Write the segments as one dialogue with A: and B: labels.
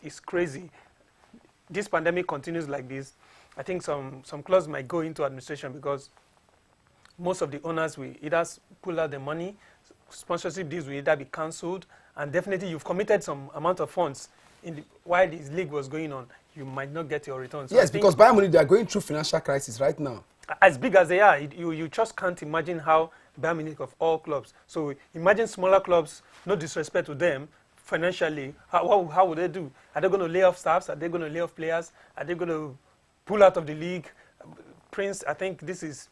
A: is crazy. This pandemic continues like this. I think some clubs might go into administration because most of the owners will either pull out the money, sponsorship deals will either be cancelled, and definitely you've committed some amount of funds while this league was going on, you might not get your return. So
B: yes, because Bayern Munich, they are going through financial crisis right now.
A: As big as they are, you just can't imagine how Bayern Munich of all clubs. So imagine smaller clubs, no disrespect to them, financially, how would they do? Are they going to lay off staffs? Are they going to lay off players? Are they going to pull out of the league? Prince, I think it's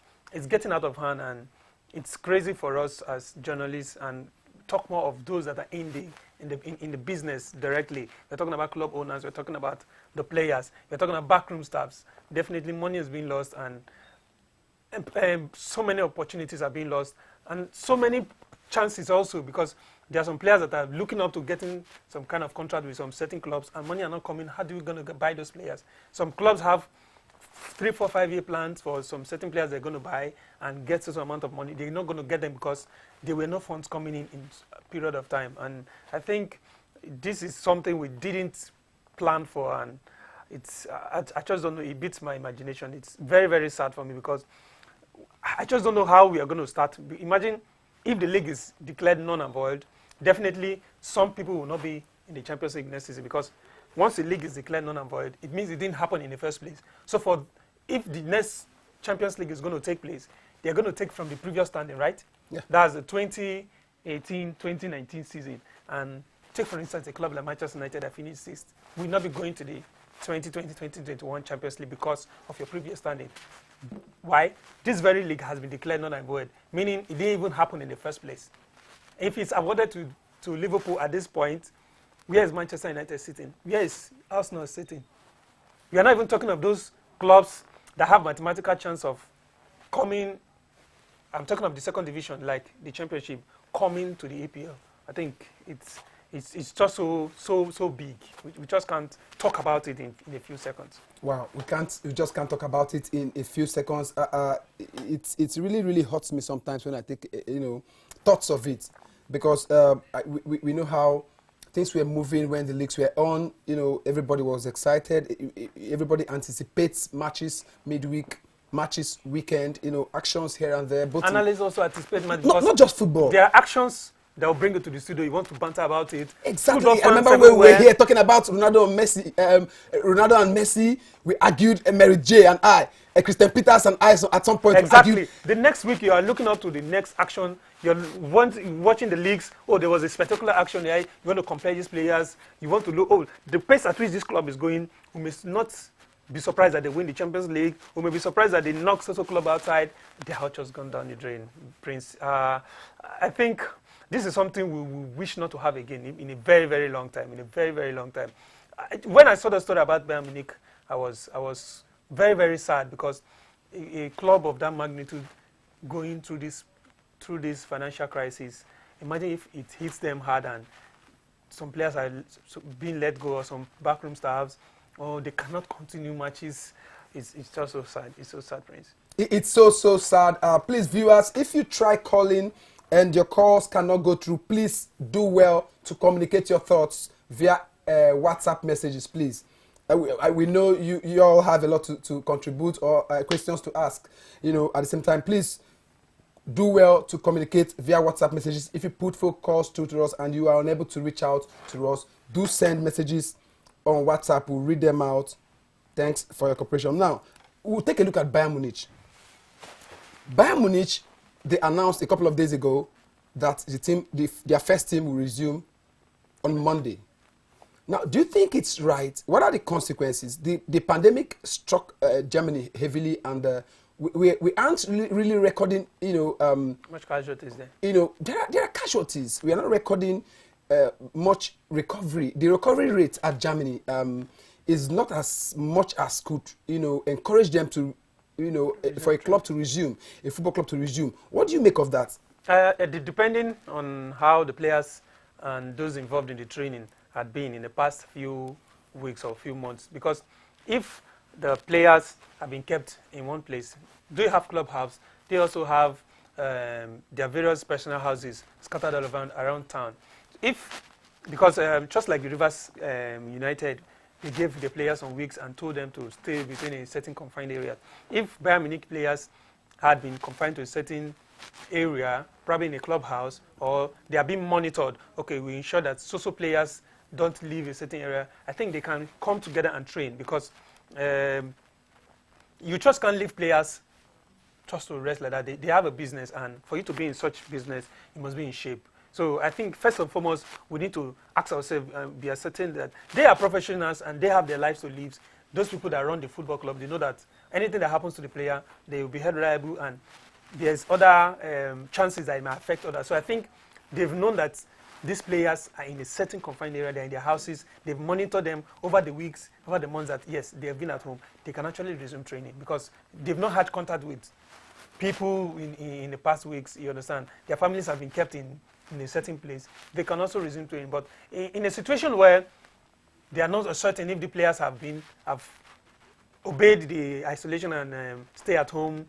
A: getting out of hand, and it's crazy for us as journalists and talk more of those that are in the business directly. We're talking about club owners, we're talking about the players, we're talking about backroom staffs. Definitely money is being lost, and so many opportunities are being lost, and so many chances also, because there are some players that are looking up to getting some kind of contract with some certain clubs, and money are not coming. How do we going to buy those players? Some clubs have 3, 4, 5 year plans for some certain players they're going to buy and get certain amount of money. They're not going to get them because there were no funds coming in a period of time. And I think this is something we didn't plan for, and it's I just don't know. It beats my imagination. It's very, very sad for me because I just don't know how we are going to start. Imagine if the league is declared null and void. Definitely, some people will not be in the Champions League next season, because once the league is declared null and void, it means it didn't happen in the first place. So if the next Champions League is going to take place, they're going to take from the previous standing, right?
B: Yeah. That's
A: the 2018-2019 season. And take, for instance, a club like Manchester United that finished 6th will not be going to the 2020-2021 Champions League because of your previous standing. Why? This very league has been declared null and void, meaning it didn't even happen in the first place. If it's awarded to Liverpool at this point, where is Manchester United sitting? Where is Arsenal sitting? We are not even talking of those clubs that have mathematical chance of coming. I'm talking of the second division, like the Championship, coming to the EPL. I think it's just so big. We just can't talk about it in a few seconds.
B: Wow, we just can't talk about it in a few seconds. It's really hurts me sometimes when I take thoughts of it, because we know how things were moving when the leagues were on. Everybody was excited. Everybody anticipates matches midweek, matches weekend. Actions here and there. But
A: analysts also anticipate matches.
B: Not just football.
A: There are actions that will bring you to the studio. You want to banter about it.
B: Exactly. I remember when we were here talking about Ronaldo and Messi. Ronaldo and Messi. We argued. Mary J and I, Christian Peters and I. So at some point,
A: exactly.
B: Argued.
A: The next week, you are looking up to the next action. You're watching the leagues. Oh, there was a spectacular action there. You want to compare these players. You want to look. Oh, the pace at which this club is going. We may not be surprised that they win the Champions League. We may be surprised that they knock so club outside. They have just gone down the drain, Prince. I think this is something we wish not to have again in a very, very long time. In a very, very long time. When I saw the story about Bayern Munich, I was very, very sad, because a club of that magnitude going through this financial crisis. Imagine if it hits them hard and some players are being let go, or some backroom staffs, or they cannot continue matches. It's just so sad. It's so sad, Prince.
B: It's so sad. Please, viewers, if you try calling and your calls cannot go through, please do well to communicate your thoughts via WhatsApp messages, please. We know you all have a lot to contribute, or questions to ask. At the same time, please do well to communicate via WhatsApp messages. If you put phone calls through to us and you are unable to reach out to us, do send messages on WhatsApp. We'll read them out. Thanks for your cooperation. Now, we'll take a look at Bayern Munich. Bayern Munich, they announced a couple of days ago that their first team will resume on Monday. Now, do you think it's right? What are the consequences? The pandemic struck Germany heavily, and we aren't really recording,
A: much casualties there.
B: There are casualties. We are not recording much recovery. The recovery rate at Germany is not as much as could, encourage them to, for a club to resume, a football club to resume. What do you make of that?
A: Depending on how the players and those involved in the training had been in the past few weeks or few months, because if the players have been kept in one place, they have clubhouse, they also have their various personal houses scattered all around town. If because just like the Rivers United, they gave the players some weeks and told them to stay within a certain confined area. If Bayern Munich players had been confined to a certain area, probably in a clubhouse, or they are being monitored, okay, we ensure that so players don't leave a certain area, I think they can come together and train, because you just can't leave players just to rest like that. They have a business, and for you to be in such business, you must be in shape. So I think first and foremost, we need to ask ourselves and be certain that they are professionals and they have their lives to live. Those people that run the football club, they know that anything that happens to the player, they will be held liable, and there's other chances that it may affect others. So I think they've known that these players are in a certain confined area, they're in their houses, they've monitored them over the weeks, over the months that, yes, they have been at home. They can actually resume training because they've not had contact with people in the past weeks, you understand. Their families have been kept in a certain place. They can also resume training. But in a situation where they are not certain if the players have obeyed the isolation and stay at home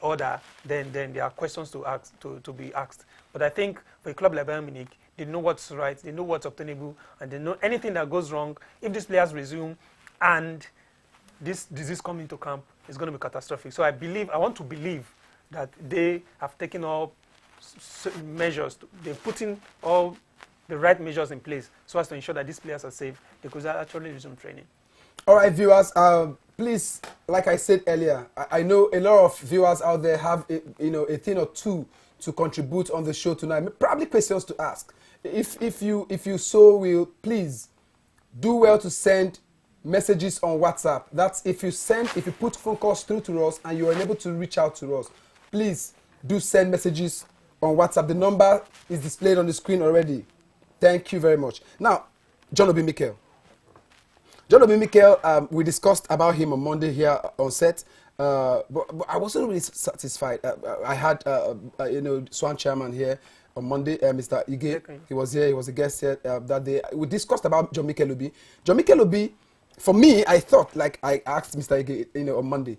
A: order, then there are questions to be asked. But I think for a club like Bayern Munich, they know what's right, they know what's obtainable, and they know anything that goes wrong, if these players resume and this disease comes into camp, it's going to be catastrophic. So I want to believe that they have taken all measures, they've put in all the right measures in place so as to ensure that these players are safe. They could actually resume training.
B: All right, viewers, please, like I said earlier, I know a lot of viewers out there have a thing or two to contribute on the show tonight. Probably questions to ask. If you so will, please do well to send messages on WhatsApp. That's if you put phone calls through to us and you are unable to reach out to us, please do send messages on WhatsApp. The number is displayed on the screen already. Thank you very much. Now, John Obi Mikel. John Obi Mikel, we discussed about him on Monday here on set, but I wasn't really satisfied. I had, Swan Chairman here on Monday, Mr. Ige. Okay. He was here, he was a guest here that day. We discussed about John Mikel Obi. John Mikel Obi, for me, I thought, like I asked Mr. Ige on Monday,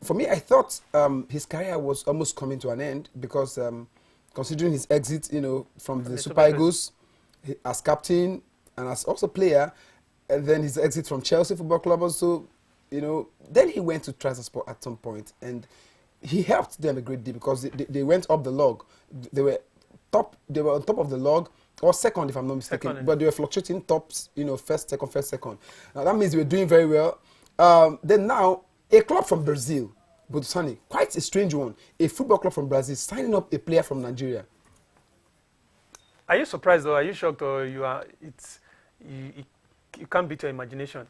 B: for me, I thought his career was almost coming to an end because considering his exit, from the Super Eagles as captain and as also player, and then his exit from Chelsea Football Club also, then he went to Transport at some point, and he helped them a great deal because they went up the log. They were on top of the log, or second if I'm not mistaken, but they were fluctuating tops, first, second. Now that means they were doing very well. Then now, a club from Brazil, Botswana, quite a strange one, a football club from Brazil signing up a player from Nigeria.
A: Are you surprised or are you shocked or you can't beat your imagination?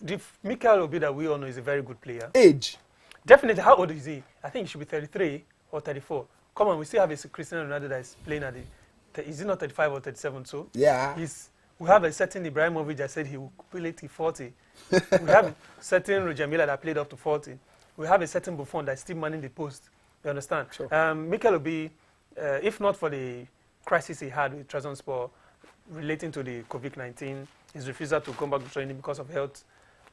A: The Mikel Obi that we all know is a very good player.
B: Age? Definitely.
A: How old is he? I think he should be 33 or 34. Come on, we still have a Cristiano Ronaldo that is playing at is he not 35 or 37? So
B: yeah,
A: we have a certain Ibrahimovic that said he will play till 40. We have a certain Roger Milla that played up to 40. We have a certain Buffon that is still manning the post. You understand?
B: Sure.
A: Mikel Obi, if not for the crisis he had with Trabzonspor relating to the COVID-19, his refusal to come back to training because of health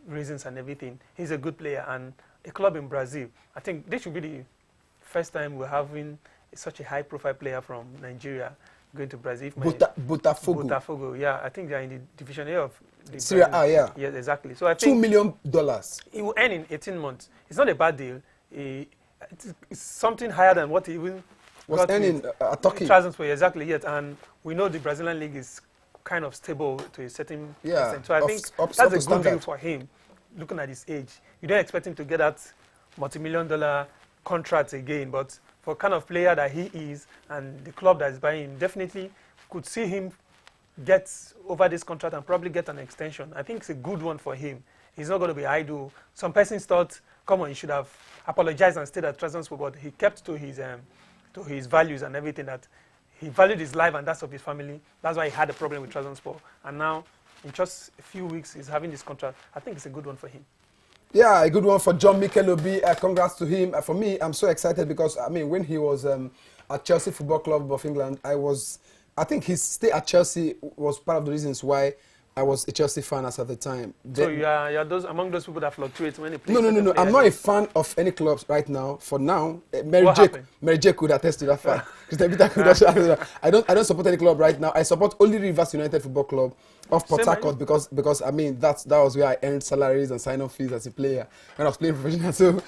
A: reasons and everything, he's a good player. And a club in Brazil, I think this should be the first time we're having such a high-profile player from Nigeria going to Brazil. Botafogo, yeah. I think they're in the Division A of the
B: Serie A, yeah.
A: Yes, exactly. So I think
B: $2 million.
A: He will earn in 18 months. It's not a bad deal. It's something higher than what he even
B: was earning at Turkey.
A: Exactly, yes. And we know the Brazilian league is kind of stable to a certain extent. So I think that's a good deal for him, looking at his age. You don't expect him to get that multi-million-dollar contract again, but for kind of player that he is and the club that is buying him, definitely could see him get over this contract and probably get an extension. I think it's a good one for him. He's not going to be idle. Some persons thought, come on, he should have apologized and stayed at Trabzonspor, but he kept to his values and everything, that he valued his life and that of his family. That's why he had a problem with Trabzonspor. And now, in just a few weeks, he's having this contract. I think it's a good one for him.
B: Yeah, a good one for John Mikel Obi. Congrats to him. For me, I'm so excited because, I mean, when he was at Chelsea Football Club of England, I think his stay at Chelsea was part of the reasons why I was a Chelsea fan as at the time.
A: So you are those among those people that fluctuate when they play.
B: No. I'm not a fan of any clubs right now. For now, Mary J could attest to that fact. Christian Peter could also. I don't support any club right now. I support only Rivers United Football Club of Port Harcourt because I mean that was where I earned salaries and sign-on fees as a player when I was playing professional. So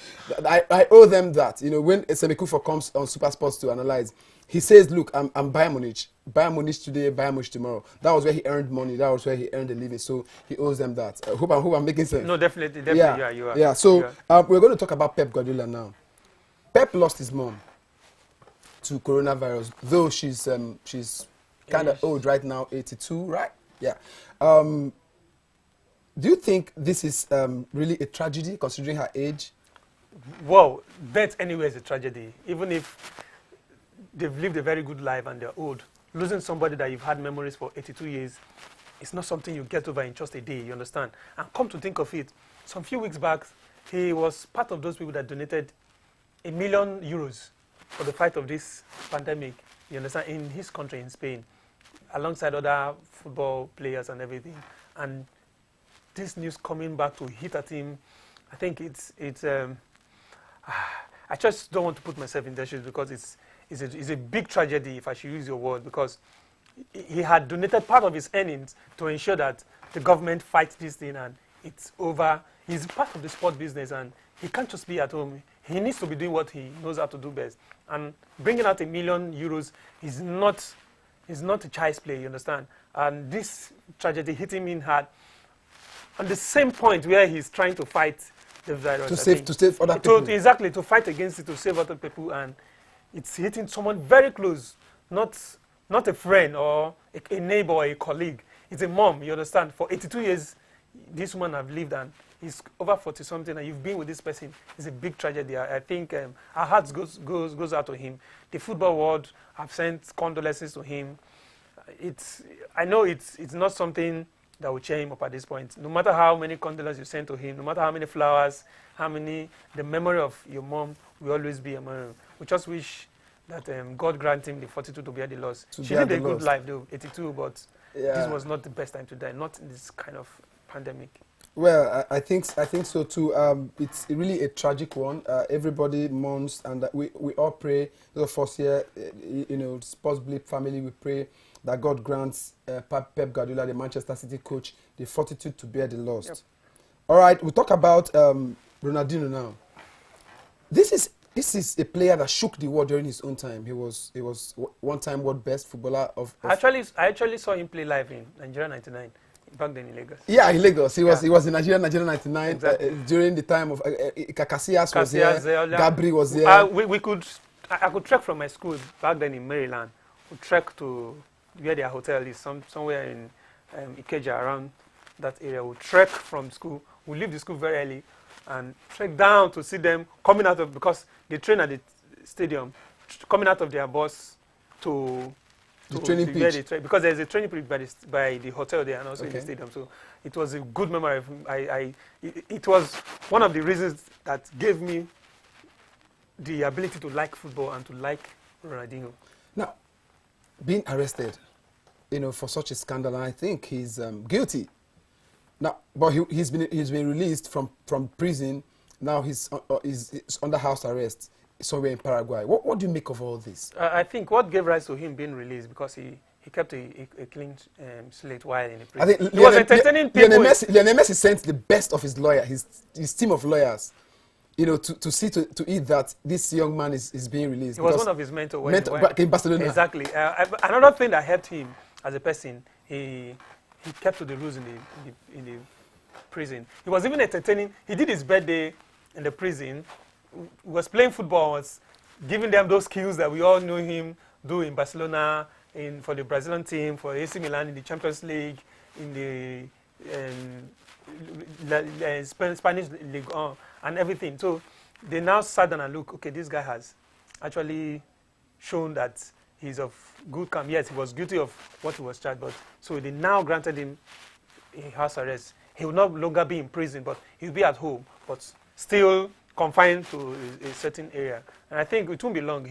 B: I owe them that. You know, when Semikufor comes on Super Sports to analyze, he says, "Look, I'm Bayern Munich. Bayern Munich today, Bayern Munich tomorrow." That was where he earned money. That was where he earned a living. So he owes them that. I hope I'm making sense.
A: No, definitely,
B: Yeah,
A: you are.
B: Yeah. So we're going to talk about Pep Guardiola now. Pep lost his mom to coronavirus, though she's kind of old right now, 82, right? Yeah. Do you think this is really a tragedy considering her age?
A: Well, death anyway is a tragedy. Even if they've lived a very good life and they're old, losing somebody that you've had memories for 82 years, it's not something you get over in just a day, you understand? And come to think of it, some few weeks back, he was part of those people that donated €1 million for the fight of this pandemic, you understand, in his country, in Spain, alongside other football players and everything. And this news coming back to hit at him, I think I just don't want to put myself in their shoes because it's a big tragedy, if I should use your word, because he had donated part of his earnings to ensure that the government fights this thing and it's over. He's part of the sport business and he can't just be at home. He needs to be doing what he knows how to do best. And bringing out €1 million is not a child's play, you understand? And this tragedy hit him in hard. On the same point where he's trying to fight the virus.
B: To save other people.
A: Exactly, to fight against it, to save other people. And it's hitting someone very close, not a friend or a neighbor or a colleague. It's a mom, you understand? For 82 years, this woman have lived and he's over 40-something and you've been with this person. It's a big tragedy. I think our hearts goes out to him. The football world have sent condolences to him. I know it's not something that will cheer him up at this point. No matter how many condolences you send to him, no matter how many flowers, the memory of your mom will always be a memory. We just wish that God grant him the fortitude to bear the loss. She lived a good life though, 82, but this was not the best time to die, not in this kind of pandemic.
B: Well, I think so too. It's really a tragic one. Everybody mourns, and we all pray. Those of us here, Sports Bleep family, we pray that God grants Pep Guardiola, the Manchester City coach, the fortitude to bear the loss. Yep. All right, we'll talk about Ronaldinho now. This is a player that shook the world during his own time. He was one-time world best footballer of.
A: I actually saw him play live in Nigeria '99. Back then in Lagos.
B: Yeah, in Lagos. He was in Nigeria '99 exactly. During the time of Casillas was there, Gabri was there.
A: I could trek from my school back then in Maryland. We trek to where their hotel is, somewhere in Ikeja, around that area. We trek from school. We leave the school very early and trek down to see them coming out of, because they train at the stadium, coming out of their bus to
B: the training pitch.
A: Because there's a training pitch by the hotel there and also in the stadium. So it was a good memory. It was one of the reasons that gave me the ability to like football and to like Ronaldinho.
B: Now, being arrested, for such a scandal, and I think he's guilty. Now, but he's been released from prison. Now he's under house arrest somewhere in Paraguay. What do you make of all this?
A: I think what gave rise to him being released, because he kept a clean slate while in the prison.
B: I think
A: he was entertaining people.
B: Lionel Messi sent the best of his lawyer, his team of lawyers, to see to it that this young man is being released.
A: He was one of his mentors
B: in Barcelona.
A: Exactly. Another thing that helped him as a person, he kept to the rules in the prison. He was even entertaining. He did his birthday in the prison. Was playing football, was giving them those skills that we all knew him do in Barcelona, for the Brazilian team, for AC Milan in the Champions League, in the Spanish League, and everything. So they now sat down and look, okay, this guy has actually shown that he's of good calm. Yes, he was guilty of what he was charged, but so they now granted him a house arrest. He will no longer be in prison, but he'll be at home, but still confined to a certain area. And I think it won't be long,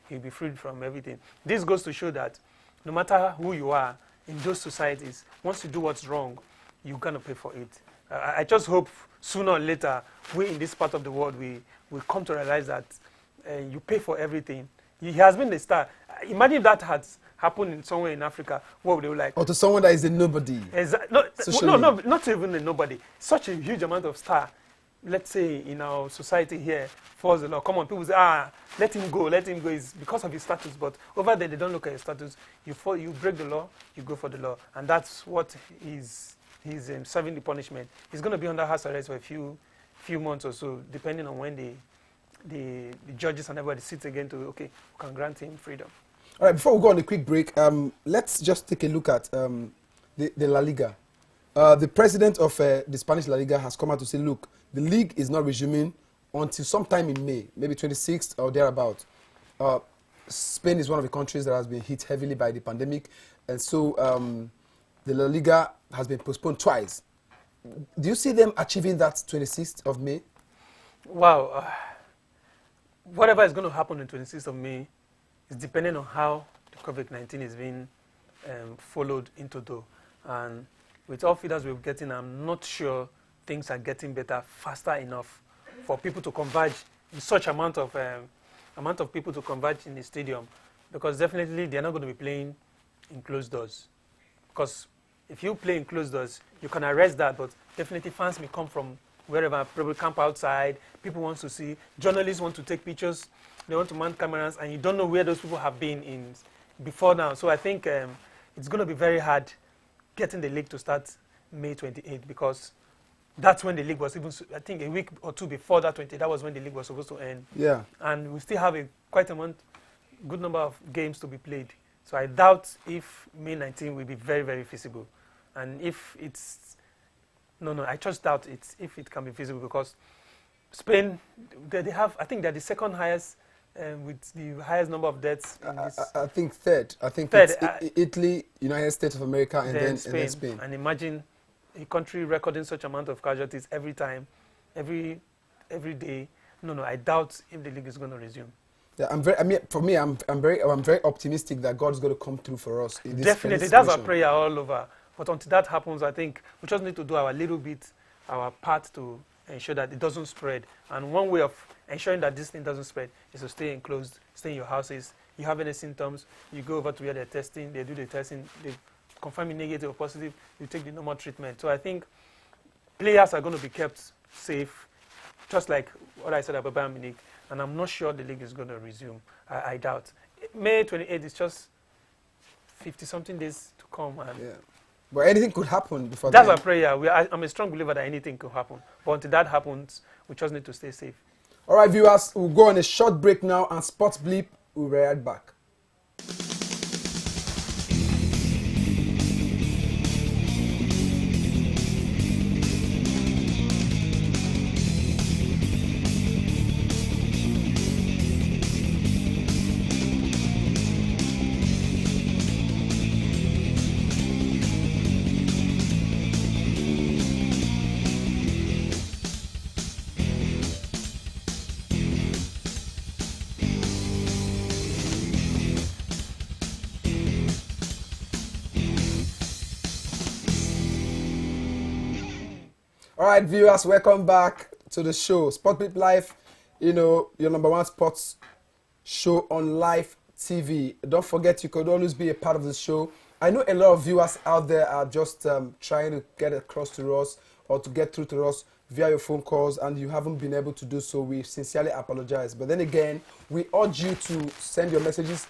A: he'll be freed from everything. This goes to show that no matter who you are, in those societies, once you do what's wrong, you're going to pay for it. I just hope sooner or later, we in this part of the world, we come to realize that you pay for everything. He has been the star. Imagine if that had happened in somewhere in Africa. What would they like?
B: Or to someone that is a nobody.
A: No, not even a nobody. Such a huge amount of star. Let's say in our society here, follows the law. Come on, people say, let him go, let him go. It's because of his status. But over there, they don't look at your status. You break the law, you go for the law. And that's what he's serving the punishment. He's going to be under house arrest for a few months or so, depending on when the judges and everybody sit again to, okay, we can grant him freedom.
B: All right, before we go on a quick break, let's just take a look at the La Liga. The president of the Spanish La Liga has come out to say, look, the league is not resuming until sometime in May, maybe 26th or thereabout. Spain is one of the countries that has been hit heavily by the pandemic, and so the La Liga has been postponed twice. Do you see them achieving that 26th of May?
A: Wow. Whatever is going to happen on 26th of May is depending on how the COVID-19 is being followed into though. And with all feeders we're getting, I'm not sure things are getting better faster enough for people to converge in such amount of people to converge in the stadium, because definitely they're not going to be playing in closed doors. Because if you play in closed doors, you can arrest that, but definitely fans may come from wherever, probably camp outside, people want to see, journalists want to take pictures, they want to mount cameras, and you don't know where those people have been in before now. So I think it's going to be very hard getting the league to start May 28th, because that's when the league was even, I think a week or two before that 28th, that was when the league was supposed to end. Yeah. And we still have a good number of games to be played. So I doubt if May 19 will be very, very feasible. And if it's, I just doubt if it can be feasible, because Spain, they have, I think they're the second highest with the highest number of deaths.
B: I think third. I think third, it's Italy, United States of America, and then Spain.
A: And imagine a country recording such amount of casualties every time, every day. I doubt if the league is going to resume.
B: Yeah, I'm very optimistic that God's going to come through for us. In this
A: Definitely, that's our prayer all over. But until that happens, I think we just need to do our little bit, our part to ensure that it doesn't spread. And one way of ensuring that this thing doesn't spread is to stay enclosed, stay in your houses. You have any symptoms, you go over to where they're testing, they do the testing, they confirm you negative or positive, you take the normal treatment. So I think players are going to be kept safe, just like what I said about Bayern Munich. And I'm not sure the league is going to resume. I doubt. May 28th is just 50-something days to come. And
B: yeah. But anything could happen before
A: that's our prayer. I'm a strong believer that anything could happen. But until that happens, we just need to stay safe.
B: All right, viewers, we'll go on a short break now, and Sports Bleep will be right back. All right, viewers, welcome back to the show. Sport Bleep Live, your number one sports show on live TV. Don't forget, you could always be a part of the show. I know a lot of viewers out there are just trying to get across to us or to get through to us via your phone calls, and you haven't been able to do so. We sincerely apologize. But then again, we urge you to send your messages,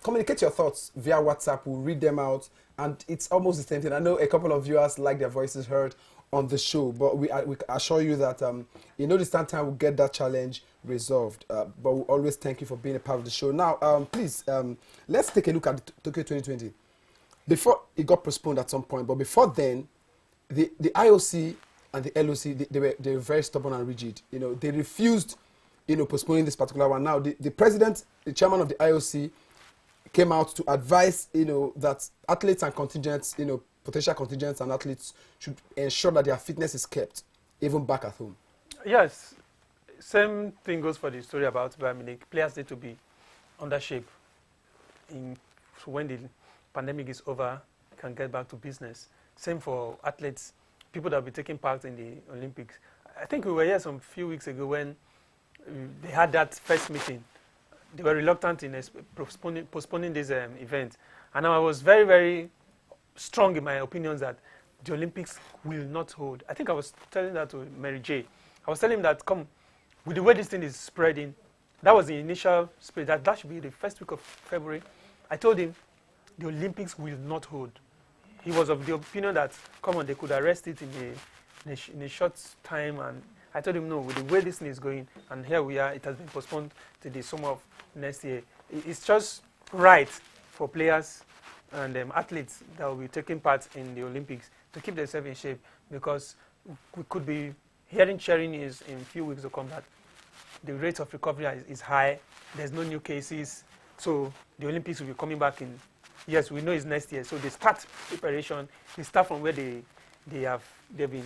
B: communicate your thoughts via WhatsApp. We'll read them out, and it's almost the same thing. I know a couple of viewers like their voices heard on the show, but we assure you that in no distant time we'll get that challenge resolved. But we always thank you for being a part of the show. Now, please, let's take a look at Tokyo 2020. Before it got postponed at some point, but before then, the IOC and the LOC, they were very stubborn and rigid. They refused, postponing this particular one. Now, the president, the chairman of the IOC, came out to advise, that athletes and contingents, potential contingents and athletes should ensure that their fitness is kept, even back at home.
A: Yes, same thing goes for the story about Bayern Munich. Players need to be under shape. When the pandemic is over, can get back to business. Same for athletes, people that will be taking part in the Olympics. I think we were here some few weeks ago when they had that first meeting. They were reluctant in postponing this event. And I was very, very strong in my opinions that the Olympics will not hold. I think I was telling that to Mary J. I was telling him that, come, with the way this thing is spreading, that was the initial spread, that should be the first week of February. I told him the Olympics will not hold. He was of the opinion that, come on, they could arrest it in a short time. And I told him, no, with the way this thing is going, and here we are, it has been postponed to the summer of next year. It's just right for players and athletes that will be taking part in the Olympics to keep themselves in shape, because we could be hearing cheering news in a few weeks to come that the rate of recovery is high, there's no new cases, so the Olympics will be coming back in, yes, we know it's next year, so they start preparation, they start from where they've been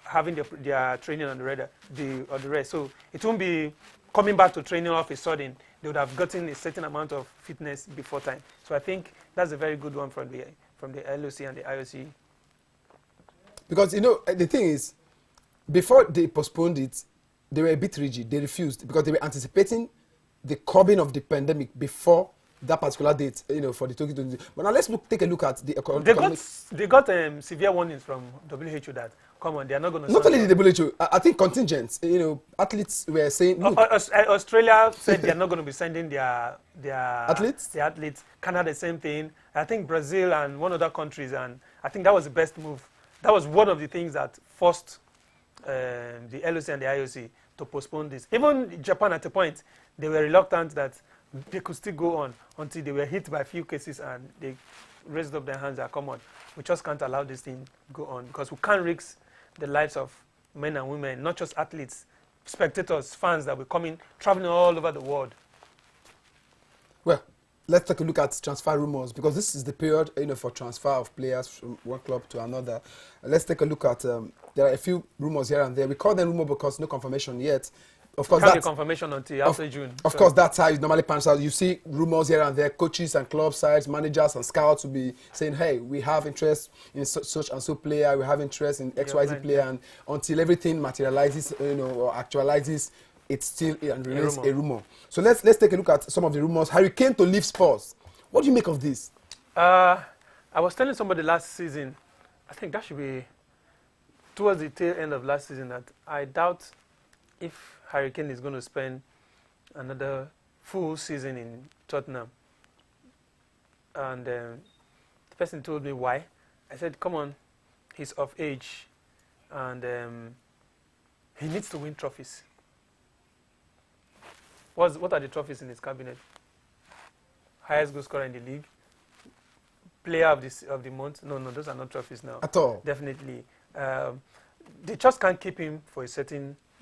A: having their training on the rest, so it won't be coming back to training all of a sudden. They would have gotten a certain amount of fitness before time. So I think that's a very good one from the LOC and the IOC.
B: Because, the thing is, before they postponed it, they were a bit rigid. They refused because they were anticipating the coming of the pandemic before that particular date, for the Tokyo 2020. But now let's take a look at the economic.
A: They got severe warnings from WHO that, come on, they are not going to.
B: Not only the WHO, I think contingents. Athletes were saying. Look,
A: Australia said they are not going to be sending their
B: athletes.
A: The athletes. Canada, the same thing. I think Brazil and one other countries, and I think that was the best move. That was one of the things that forced the LOC and the IOC to postpone this. Even Japan, at a point, they were reluctant that they could still go on until they were hit by a few cases and they raised up their hands and come on. We just can't allow this thing go on because we can't risk the lives of men and women, not just athletes, spectators, fans that will come in, traveling all over the world.
B: Well, let's take a look at transfer rumors because this is the period, for transfer of players from one club to another. Let's take a look at. There are a few rumors here and there. We call them rumor because no confirmation yet. Of course,
A: that's confirmation until after June.
B: Of course, that's how it normally pans out. You see rumors here and there. Coaches and club sides, managers and scouts will be saying, "Hey, we have interest in such and so player. We have interest in XYZ player." And until everything materializes, or actualizes, it's still and remains a rumor. So let's take a look at some of the rumors. Harry Kane to leave Spurs. What do you make of this?
A: I was telling somebody last season, I think that should be towards the tail end of last season, that I doubt if Harry Kane is going to spend another full season in Tottenham. And the person told me why. I said, come on, he's of age and he needs to win trophies. What are the trophies in his cabinet? Highest goal scorer in the league, player of the month. No, those are not trophies now.
B: At all.
A: Definitely. They just can't keep him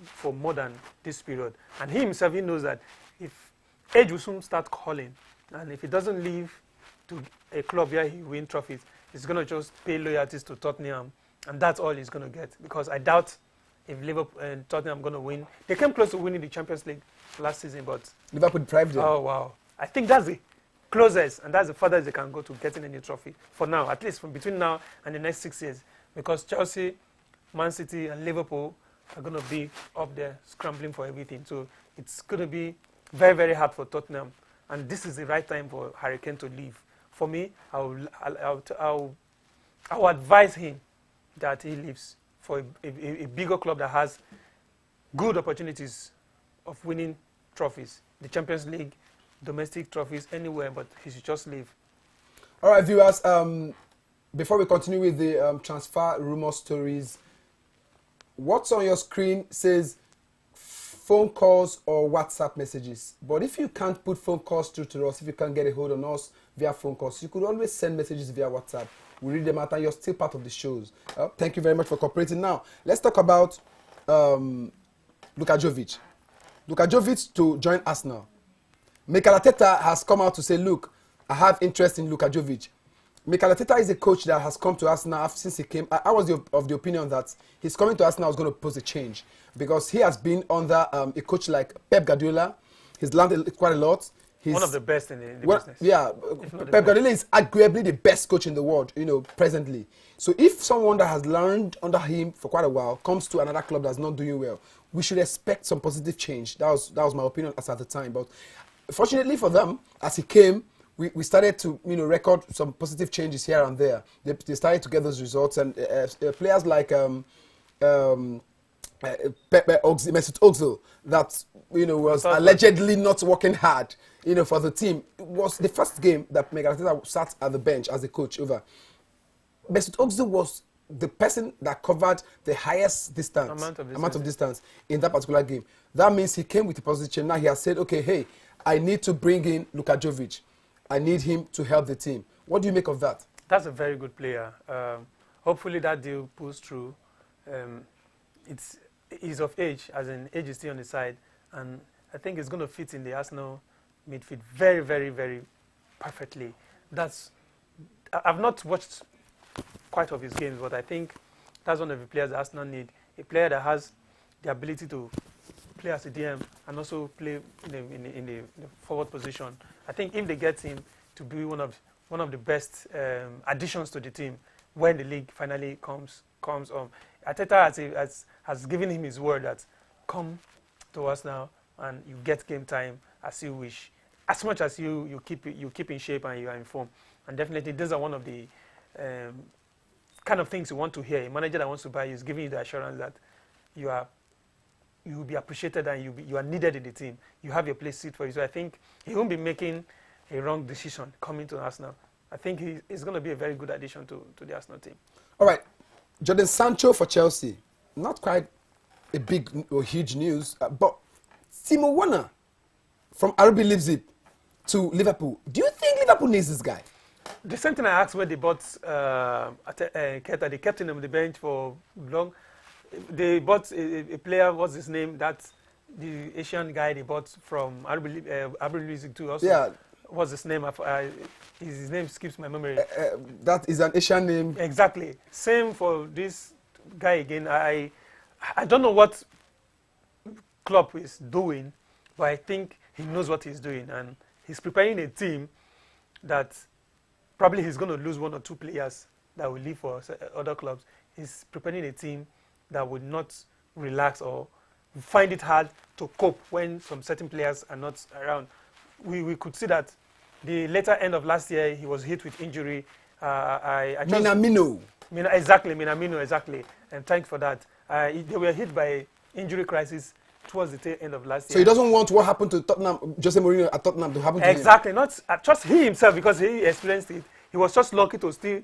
A: for more than this period. And he himself, he knows that if age will soon start calling, and if he doesn't leave to a club where he win trophies, he's going to just pay loyalties to Tottenham, and that's all he's going to get. Because I doubt if Liverpool and Tottenham are going to win. They came close to winning the Champions League last season, but
B: Liverpool deprived them.
A: Oh, wow. I think that's the closest, and that's the furthest they can go to getting any trophy for now, at least from between now and the next 6 years. Because Chelsea, Man City, and Liverpool are going to be up there scrambling for everything. So it's going to be very, very hard for Tottenham. And this is the right time for Harry Kane to leave. For me, I'll advise him that he leaves for a bigger club that has good opportunities of winning trophies. The Champions League, domestic trophies, anywhere, but he should just leave.
B: All right, viewers, before we continue with the transfer rumor stories, what's on your screen says phone calls or WhatsApp messages. But if you can't put phone calls through to us, if you can't get a hold on us via phone calls, you could always send messages via WhatsApp. We read them out and you're still part of the shows. Thank you very much for cooperating. Now, let's talk about Luka Jovic. Luka Jovic to join Arsenal. Mikel Arteta has come out to say, look, I have interest in Luka Jovic. Mikel Arteta is a coach that has come to Arsenal since he came. I was of the opinion that his coming to Arsenal was going to pose a change because he has been under a coach like Pep Guardiola. He's learned quite a lot. He's
A: one of the best in the
B: well,
A: business.
B: yeah,
A: If not the
B: Pep
A: best.
B: Guardiola is arguably the best coach in the world, presently. So if someone that has learned under him for quite a while comes to another club that's not doing well, we should expect some positive change. That was my opinion as at the time. But fortunately for them, as he came, we started to record some positive changes here and there. They started to get those results, and players like Mesut Ozil, that was allegedly not working hard, for the team. It was the first game that Mikel Arteta sat at the bench as a coach over. Mesut Ozil was the person that covered the highest
A: Amount
B: of distance in that particular game. That means he came with a positive change. Now he has said, okay, hey, I need to bring in Luka Jovic. I need him to help the team. What do you make of that?
A: That's a very good player. Hopefully that deal pulls through. He's of age, as in age is still on the side, and I think it's going to fit in the Arsenal midfield very, very, very perfectly. I've not watched quite of his games, but I think that's one of the players that Arsenal need. A player that has the ability to play as a DM and also play in the forward position. I think if they get him to be one of the best additions to the team when the league finally comes on, Arteta has given him his word that come to us now and you get game time as you wish, as much as you keep in shape and you are in form. And definitely these are one of the kind of things you want to hear. A manager that wants to buy you is giving you the assurance that you will be appreciated and you are needed in the team. You have your place set for you. So I think he won't be making a wrong decision coming to Arsenal. I think he's going to be a very good addition to the Arsenal team.
B: All right. Jadon Sancho for Chelsea. Not quite a big or huge news, but Timo Werner from RB Leipzig to Liverpool. Do you think Liverpool needs this guy?
A: The same thing I asked when they bought Keita. They kept him on the bench for long. They bought a player, what's his name? That's the Asian guy they bought from RB Leipzig too. Also,
B: yeah.
A: What's his name? His name skips my memory.
B: That is an Asian name.
A: Exactly. Same for this guy again. I don't know what Klopp is doing, but I think he knows what he's doing, and he's preparing a team that probably he's going to lose one or two players that will leave for other clubs. He's preparing a team that would not relax or find it hard to cope when some certain players are not around. We could see that the later end of last year, he was hit with injury.
B: Minamino.
A: Minamino, exactly. And thanks for that. They were hit by injury crisis towards the tail end of last year.
B: So he doesn't want what happened to Tottenham, Jose Mourinho at Tottenham to happen to him?
A: Exactly. Not just he himself, because he experienced it. He was just lucky to still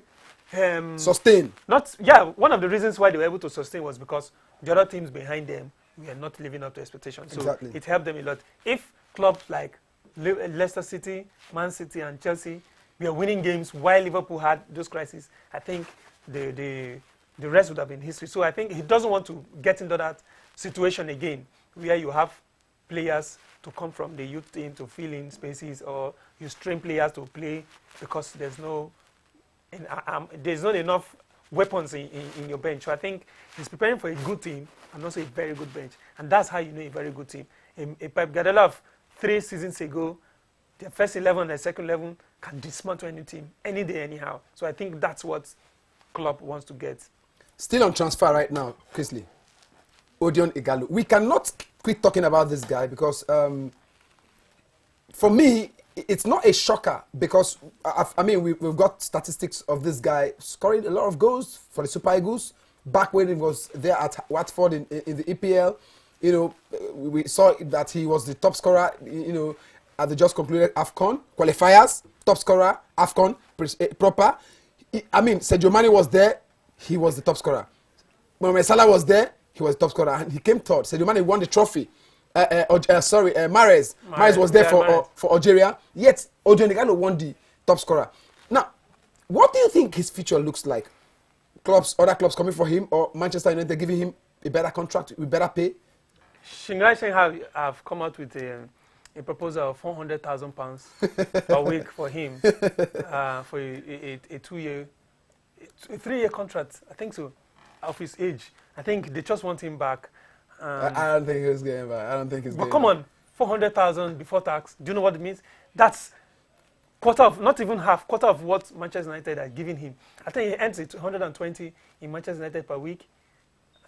B: sustain.
A: One of the reasons why they were able to sustain was because the other teams behind them were not living up to expectations. So
B: exactly.
A: It helped them a lot. If clubs like Leicester City, Man City, and Chelsea were winning games while Liverpool had those crises, I think the rest would have been history. So I think he doesn't want to get into that situation again, where you have players to come from the youth team to fill in spaces, or you strain players to play because there's not enough weapons in your bench. So I think he's preparing for a good team and also a very good bench. And that's how you know a very good team. A Pep Guardiola of 3 seasons ago, the first 11 and the second 11 can dismantle any team, any day, anyhow. So I think that's what Klopp wants to get.
B: Still on transfer right now, Chrisley. Odion Igalo. We cannot quit talking about this guy because, for me, it's not a shocker because, we've got statistics of this guy scoring a lot of goals for the Super Eagles back when he was there at Watford in the EPL. We saw that he was the top scorer, at the just concluded AFCON qualifiers, top scorer, AFCON proper. Sadio Mane was there, he was the top scorer. Mohamed Salah was there, he was the top scorer, and he came third. Sadio Mane won the trophy. Mahrez was there for Algeria, yet Odion Igalo won the top scorer. Now, what do you think his future looks like? Other clubs coming for him, or Manchester United giving him a better contract with better pay?
A: Shingai have come out with a proposal of £400,000 per week for him for a 3-year contract, I think so, of his age. I think they just want him back.
B: I don't think he's getting back. I don't think he's getting
A: back. But come on, 400,000 before tax. Do you know what it means? That's quarter of, not even half, quarter of what Manchester United are giving him. I think he earns it 120 in Manchester United per week,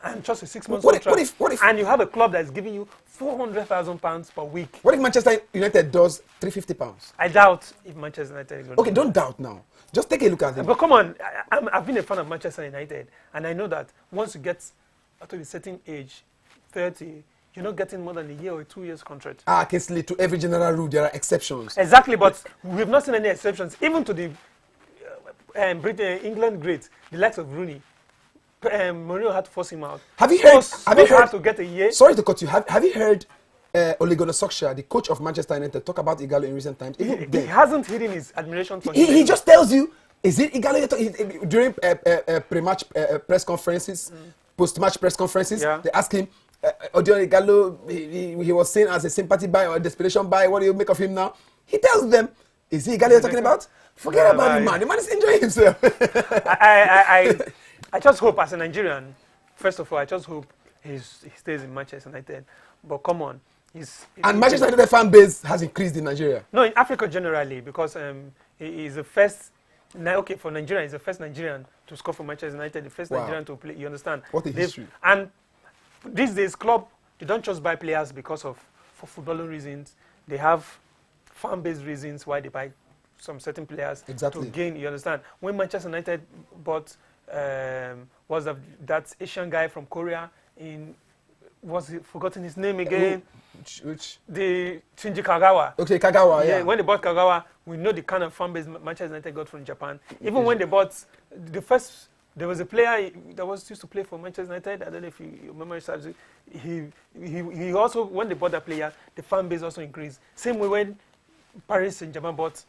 A: and just a 6 months contract.
B: What if
A: And you have a club that's giving you £400,000 per week.
B: what if Manchester United does £350?
A: I doubt if Manchester United is going to
B: Okay, don't doubt now. Just take a look at it.
A: But come on, I've been a fan of Manchester United, and I know that once you get to a certain age, 30, you're not getting more than a year or 2 years contract.
B: Kingsley, to every general rule, there are exceptions.
A: Exactly, but we've not seen any exceptions, even to the Britain, England greats, the likes of Rooney. Mourinho had to force him out.
B: Have you heard? Have you heard?
A: To get a year?
B: Sorry to cut you. Have you heard Ole Gunnar Solskjaer, the coach of Manchester United, talk about Igalo in recent times?
A: He hasn't hidden his admiration for him.
B: He just tells you, is it Igalo during pre-match press conferences, post-match press conferences?
A: Yeah.
B: They ask him, Odion Igalo, he was seen as a sympathy buy or a desperation buy. What do you make of him now? He tells them, is it Igalo you're talking about? Forget about the man. The man is enjoying himself.
A: I just hope, as a Nigerian, first of all, I just hope he stays in Manchester United. But come on,
B: and Manchester United fan base has increased in Nigeria.
A: No, in Africa generally, because he is the first. Okay, for Nigeria, he's the first Nigerian to score for Manchester United, the first Nigerian to play. You understand?
B: What a history!
A: And these days, club, they don't just buy players because for footballing reasons. They have fan-based reasons why they buy some certain players to gain. You understand? When Manchester United bought was that Asian guy from Korea forgotten his name again?
B: Which?
A: The Shinji Kagawa.
B: Okay, Kagawa, yeah.
A: When they bought Kagawa, we know the kind of fan base Manchester United got from Japan. Even when they bought there was a player that used to play for Manchester United. I don't know if you remember. He also, when they bought that player, the fan base also increased. Same way when Paris Saint-Germain bought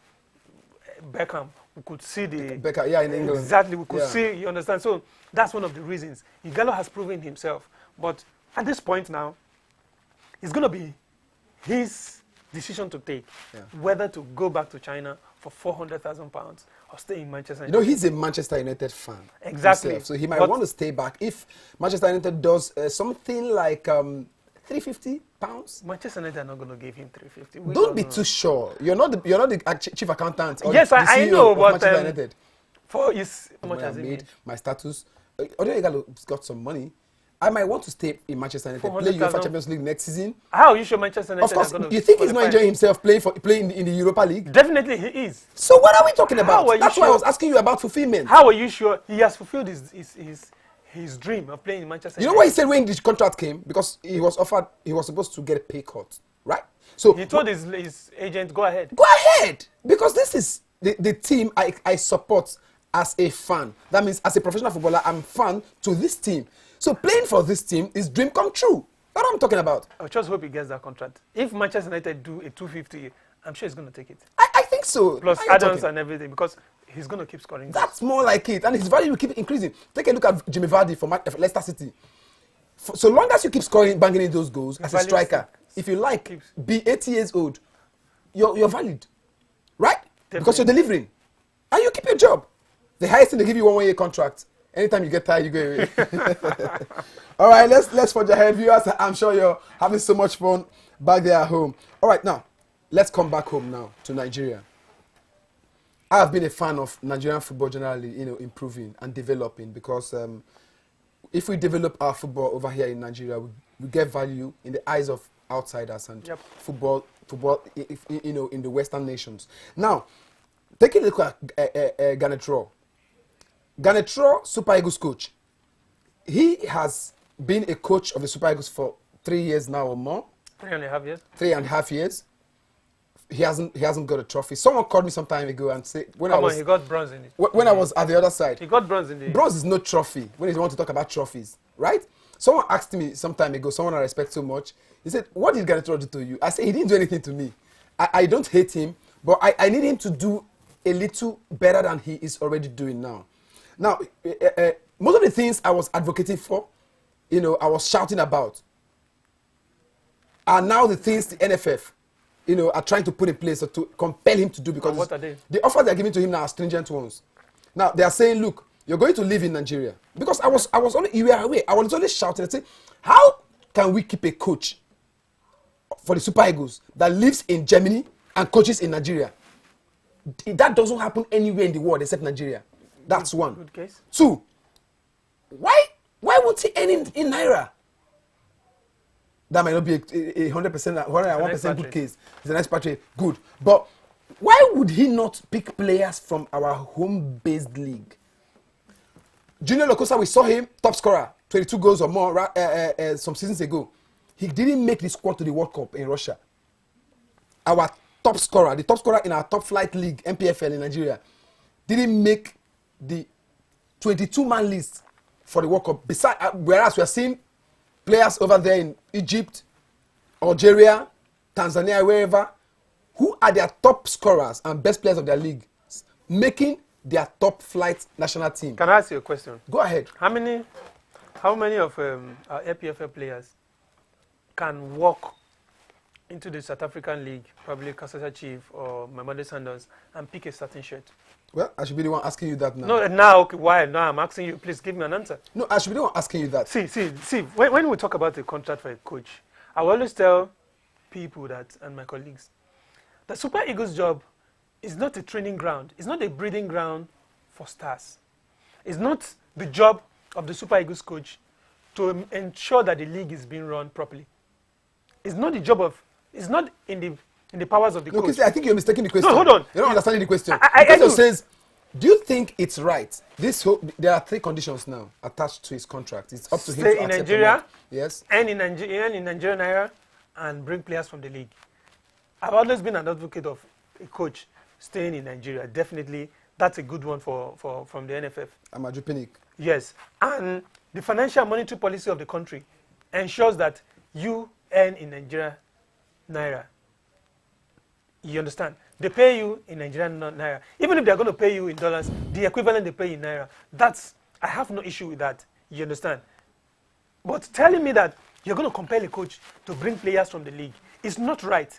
A: Beckham, we could see the
B: Beckham, yeah, in England.
A: Exactly, we could see. You understand? So that's one of the reasons. Igalo has proven himself, but at this point now, it's going to be his decision to take whether to go back to China for £400,000 or stay in Manchester United.
B: You know, he's a Manchester United fan.
A: Exactly.
B: Himself, so he might want to stay back. If Manchester United does something like £350,
A: Manchester United are not going to give him £350.
B: Don't be too sure. You're not the chief accountant. Or
A: yes,
B: the
A: I
B: CEO
A: know,
B: of
A: but
B: Manchester United.
A: for his how much has it made?
B: My status. Odio Igalo's got some money. I might want to stay in Manchester United, play UEFA Champions League next season.
A: How are you sure Manchester United?
B: Of course, you think he's not enjoying himself playing in the Europa League?
A: Definitely, he is.
B: So what are we talking about? That's why I was asking you about fulfillment.
A: How are you sure he has fulfilled his dream of playing in Manchester United?
B: You know what he said when the contract came? Because he was supposed to get a pay cut, right? So
A: he told his agent, go ahead.
B: Go ahead, because this is the team I support as a fan. That means as a professional footballer, I'm fan to this team. So playing for this team is dream come true. That's what I'm talking about.
A: I just hope he gets that contract. If Manchester United do a 250, I'm sure he's going to take it.
B: I think so.
A: Plus add-ons and everything, because he's going to keep scoring.
B: That's more like it. And his value will keep increasing. Take a look at Jimmy Vardy for Leicester City. So long as you keep scoring, banging in those goals as a striker, if you like, be 80 years old, you're valid. Right? Definitely. Because you're delivering. And you keep your job. The highest thing, they give you 1 year contract. Anytime you get tired, you go away. All right, let's forge ahead, viewers. I'm sure you're having so much fun back there at home. All right, now, let's come back home now to Nigeria. I have been a fan of Nigerian football generally, improving and developing, because if we develop our football over here in Nigeria, we get value in the eyes of outsiders and football, in the Western nations. Now, take a look at Garnet Raw. Garnet Raw, Super Eagles coach. He has been a coach of the Super Eagles for 3 years now or more.
A: 3.5 years.
B: 3.5 years. He hasn't got a trophy. Someone called me some time ago and said
A: he got bronze in it.
B: When I was at the other side.
A: He got bronze in it.
B: Bronze is no trophy when you want to talk about trophies, right? Someone asked me some time ago, someone I respect so much, he said, what did Garnet Raw do to you? I said, he didn't do anything to me. I don't hate him, but I need him to do a little better than he is already doing now. Now, most of the things I was advocating for, I was shouting about, are now the things the NFF, are trying to put in place to compel him to do, because
A: what are they?
B: The offers they're giving to him now are stringent ones. Now, they are saying, look, you're going to live in Nigeria. Because I was only, you were away, I was only shouting and saying, how can we keep a coach for the Super Eagles that lives in Germany, and coaches in Nigeria. That doesn't happen anywhere in the world except Nigeria. That's one.
A: Good case.
B: Two, why would he earn in Naira? That might not be a 100%, 101% good case. It's an expatriate, good. But why would he not pick players from our home-based league? Junior Lokosa, we saw him, top scorer, 22 goals or more some seasons ago. He didn't make the squad to the World Cup in Russia. Our top scorer, the top scorer in our top flight league, MPFL in Nigeria, didn't make the 22-man list for the World Cup. Whereas we are seeing players over there in Egypt, Algeria, Tanzania, wherever, who are their top scorers and best players of their league, making their top flight national team.
A: Can I ask you a question?
B: Go ahead.
A: How many of our APFL players can walk into the South African League, probably Kasasa Chief or Mamelodi Sundowns, and pick a starting shirt?
B: Well, I should be the one asking you that now.
A: No, now, okay, why? Now I'm asking you, please give me an answer.
B: No, I should be the one asking you that.
A: See, when we talk about a contract for a coach, I will always tell people that, and my colleagues, the Super Eagles job is not a training ground. It's not a breeding ground for stars. It's not the job of the Super Eagles coach to ensure that the league is being run properly. It's not the job of, it's not in the powers of the coach.
B: No, I think you're mistaking the question.
A: No, hold on.
B: You're not understanding the question.
A: The question
B: says, do you think it's right? There are 3 conditions now attached to his contract. It's up to him to
A: stay in
B: accept
A: Nigeria,
B: yes,
A: and in Nigeria Naira, and bring players from the league. I've always been an advocate of a coach staying in Nigeria. Definitely, that's a good one from the NFF.
B: Amaju Pinnick.
A: Yes, and the financial and monetary policy of the country ensures that you earn in Nigeria Naira. You understand? They pay you in Nigerian Naira. Even if they're going to pay you in dollars, the equivalent they pay in Naira. I have no issue with that. You understand? But telling me that you're going to compel a coach to bring players from the league is not right.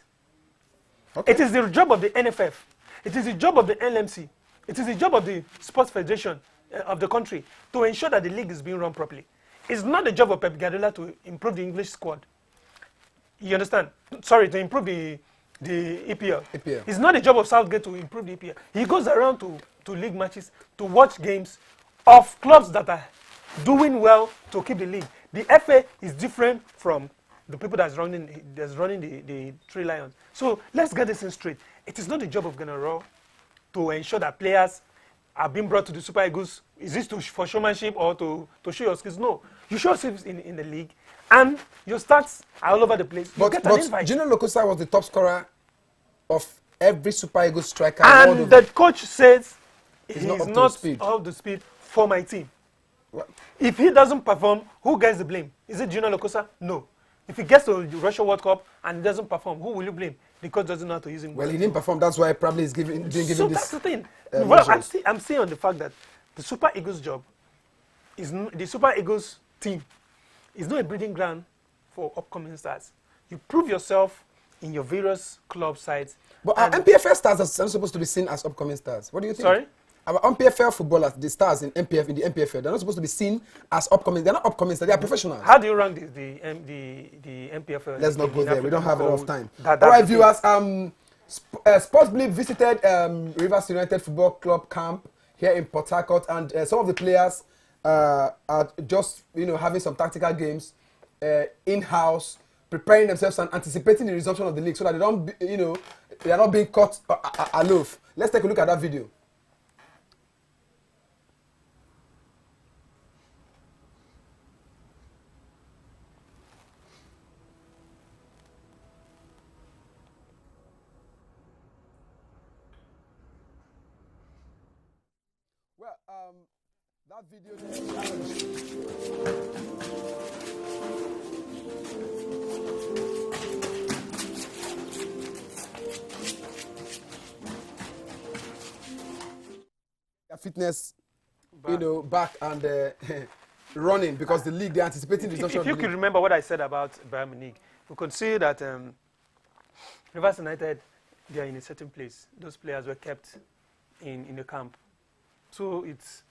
A: Okay. It is the job of the NFF. It is the job of the LMC. It is the job of the Sports Federation of the country to ensure that the league is being run properly. It's not the job of Pep Guardiola to improve the English squad. You understand? Sorry, to improve the EPL. It's not the job of Southgate to improve the EPL. He goes around to league matches to watch games of clubs that are doing well to keep the league. The FA is different from the people that's running the Three Lions. So let's get this in straight. It is not the job of General to ensure that players are being brought to the Super Eagles. Is this for showmanship or to show your skills? No. You show skills in the league, and your stats are all over the place. You get an invite.
B: Junior Lokosa was the top scorer of every Super Eagles striker.
A: And the coach says he's not up to speed for my team. What? If he doesn't perform, who gets the blame? Is it Junior Lokosa? No. If he gets to the Russia World Cup and doesn't perform, who will you blame? The coach doesn't know how to use him.
B: Well, he didn't perform. That's why probably he's giving this.
A: So that's the thing. Well, I'm saying on the fact that the Super Eagles job is the Super Eagles team is not a breeding ground for upcoming stars. You prove yourself in your various club sides.
B: But our MPFL stars are supposed to be seen as upcoming stars. What do you think?
A: Sorry?
B: Our MPFL footballers, the stars in the MPFL, they're not supposed to be seen as upcoming. They're not upcoming stars. They are professionals.
A: How do you rank the MPFL?
B: Let's not go there. We don't have enough time.
A: All
B: right, viewers. Sports Bleep visited Rivers United Football Club camp here in Port Harcourt, and some of the players are just having some tactical games in-house, preparing themselves and anticipating the resumption of the league so that they don't, they are not being caught aloof. Let's take a look at that video. Well, that video. Fitness, back and running because the league, they're anticipating the resumption.
A: If you can remember what I said about Bayern Munich, we could see that Rivers United, they are in a certain place. Those players were kept in the camp. So it's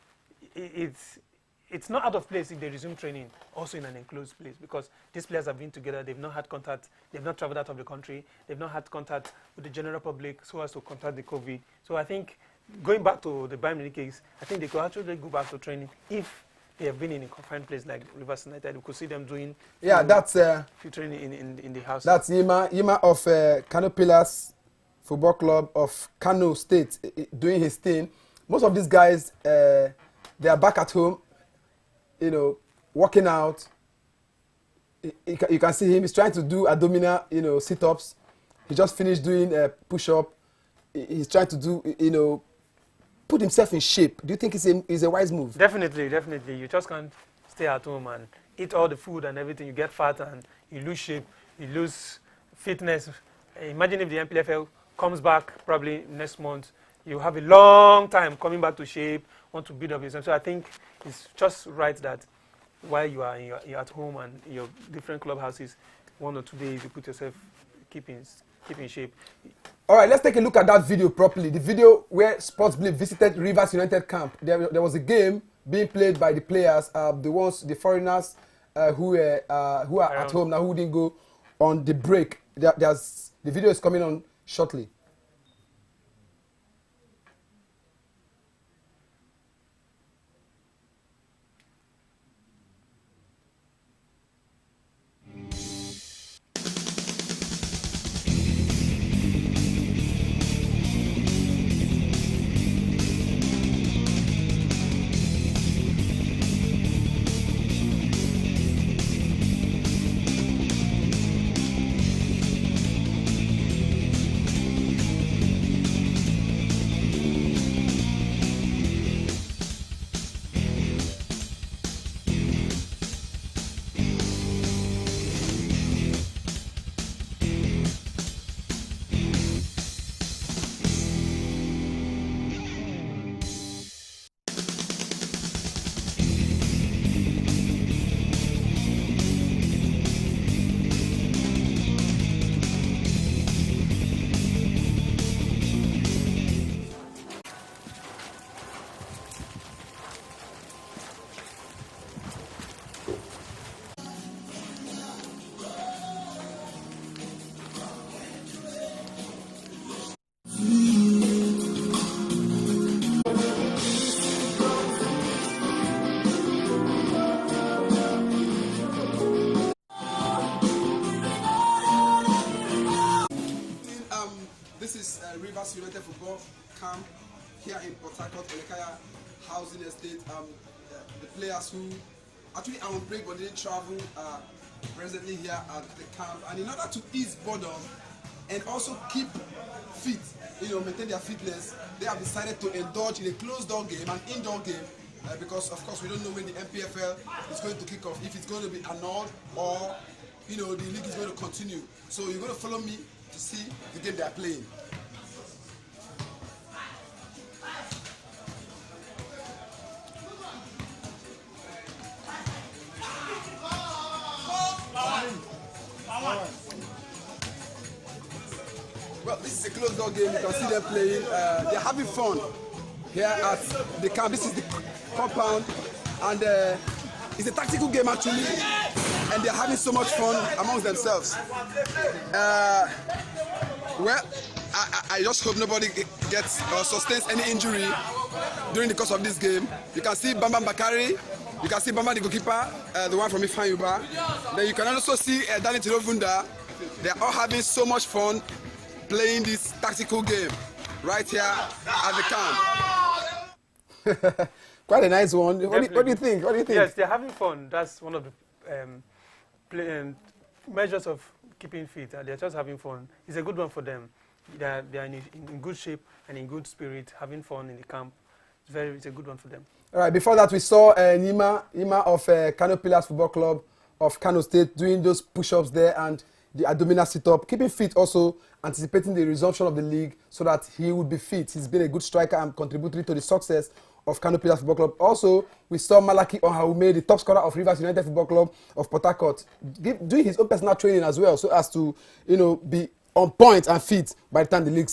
A: it's not out of place if they resume training also in an enclosed place, because these players have been together, they've not had contact, they've not traveled out of the country, they've not had contact with the general public so as to contact the COVID. So I think going back to the Bayern Munich case, I think they could actually go back to training if they have been in a confined place like Rivers United. We could see them doing
B: that's
A: few training in the house.
B: That's Yima of Kano Pillars Football Club of Kano State doing his thing. Most of these guys, they are back at home, you know, working out. You can see him. He's trying to do abdominal, you know, sit-ups. He just finished doing a push-up. He's trying to do, you know, put himself in shape. Do you think it's a wise move?
A: Definitely, definitely. You just can't stay at home and eat all the food and everything. You get fat and you lose shape, you lose fitness. Imagine if the MPFL comes back probably next month. You have a long time coming back to shape, want to build up yourself. So I think it's just right that while you're at home and your different clubhouses, 1 or 2 days you put yourself keep in shape.
B: All right, let's take a look at that video properly. The video where Sports Bleep visited Rivers United camp. There was a game being played by the players, the foreigners who are at home now, who didn't go on the break. The video is coming on shortly. This is Rivers United Football Camp here in Port Harcourt, Elekaya Housing Estate. The players who actually are on break but didn't travel are presently here at the camp. And in order to ease boredom and also keep fit, you know, maintain their fitness, they have decided to indulge in a closed-door game, an indoor game, because of course we don't know when the MPFL is going to kick off, if it's going to be annulled or, you know, the league is going to continue. So you're going to follow me to see the game they are playing. Well, this is a closed-door game. You can see them playing. They're having fun here at the camp. This is the compound, and it's a tactical game actually, and they're having so much fun amongst themselves. Well, I just hope nobody gets or sustains any injury during the course of this game. You can see Bambam Bakari, you can see Bamba the goalkeeper, the one from Ifanyuba. Then you can also see Dani Tirovunda. They're all having so much fun playing this tactical game right here at the camp. Quite a nice one. What do you think? What do you think?
A: Yes, they're having fun. That's one of the measures of keeping fit. They're just having fun. It's a good one for them. They're in good shape and in good spirit, having fun in the camp. It's a good one for them.
B: All right. Before that, we saw Nima of Kano Pillars Football Club of Kano State doing those push-ups there and the abdominal sit-up, keeping fit, also anticipating the resumption of the league so that he would be fit. He's been a good striker and contributory to the success of Kano Pillars Football Club. Also, we saw Malaki Onhaume, the top scorer of Rivers United Football Club of Port Harcourt, doing his own personal training as well, so as to, you know, be on point and fit by the time the league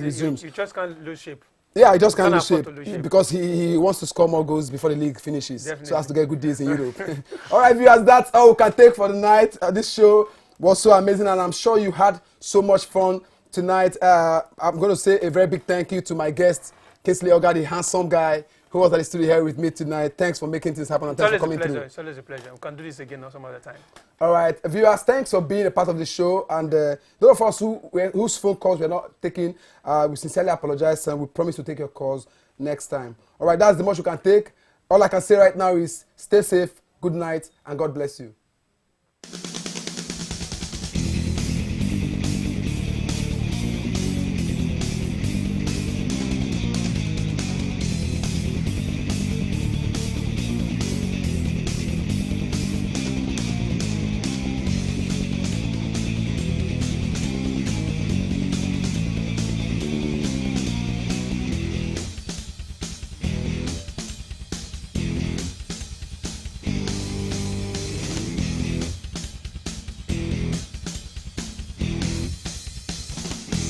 B: resumes.
A: You just can't lose shape
B: Yeah, he just
A: We
B: can't
A: can't
B: lose
A: afford
B: shape
A: to lose shape.
B: because he wants to score more goals before the league finishes. So he has to
A: Definitely.
B: get good deals in Europe. All right, viewers, that's all we can take for the night. This show was so amazing, and I'm sure you had so much fun tonight. I'm going to say a very big thank you to my guest, Kingsley Oga, the handsome guy who was at the studio here with me tonight. Thanks for making things happen, and
A: It's
B: thanks for
A: always a
B: coming
A: pleasure.
B: through.
A: It's always a pleasure. We can do this again some other time.
B: All right, viewers, thanks for being a part of the show. And those of us whose phone calls we're not taking, we sincerely apologize, and we promise to take your calls next time. All right, that's the most you can take. All I can say right now is stay safe, good night, and God bless you.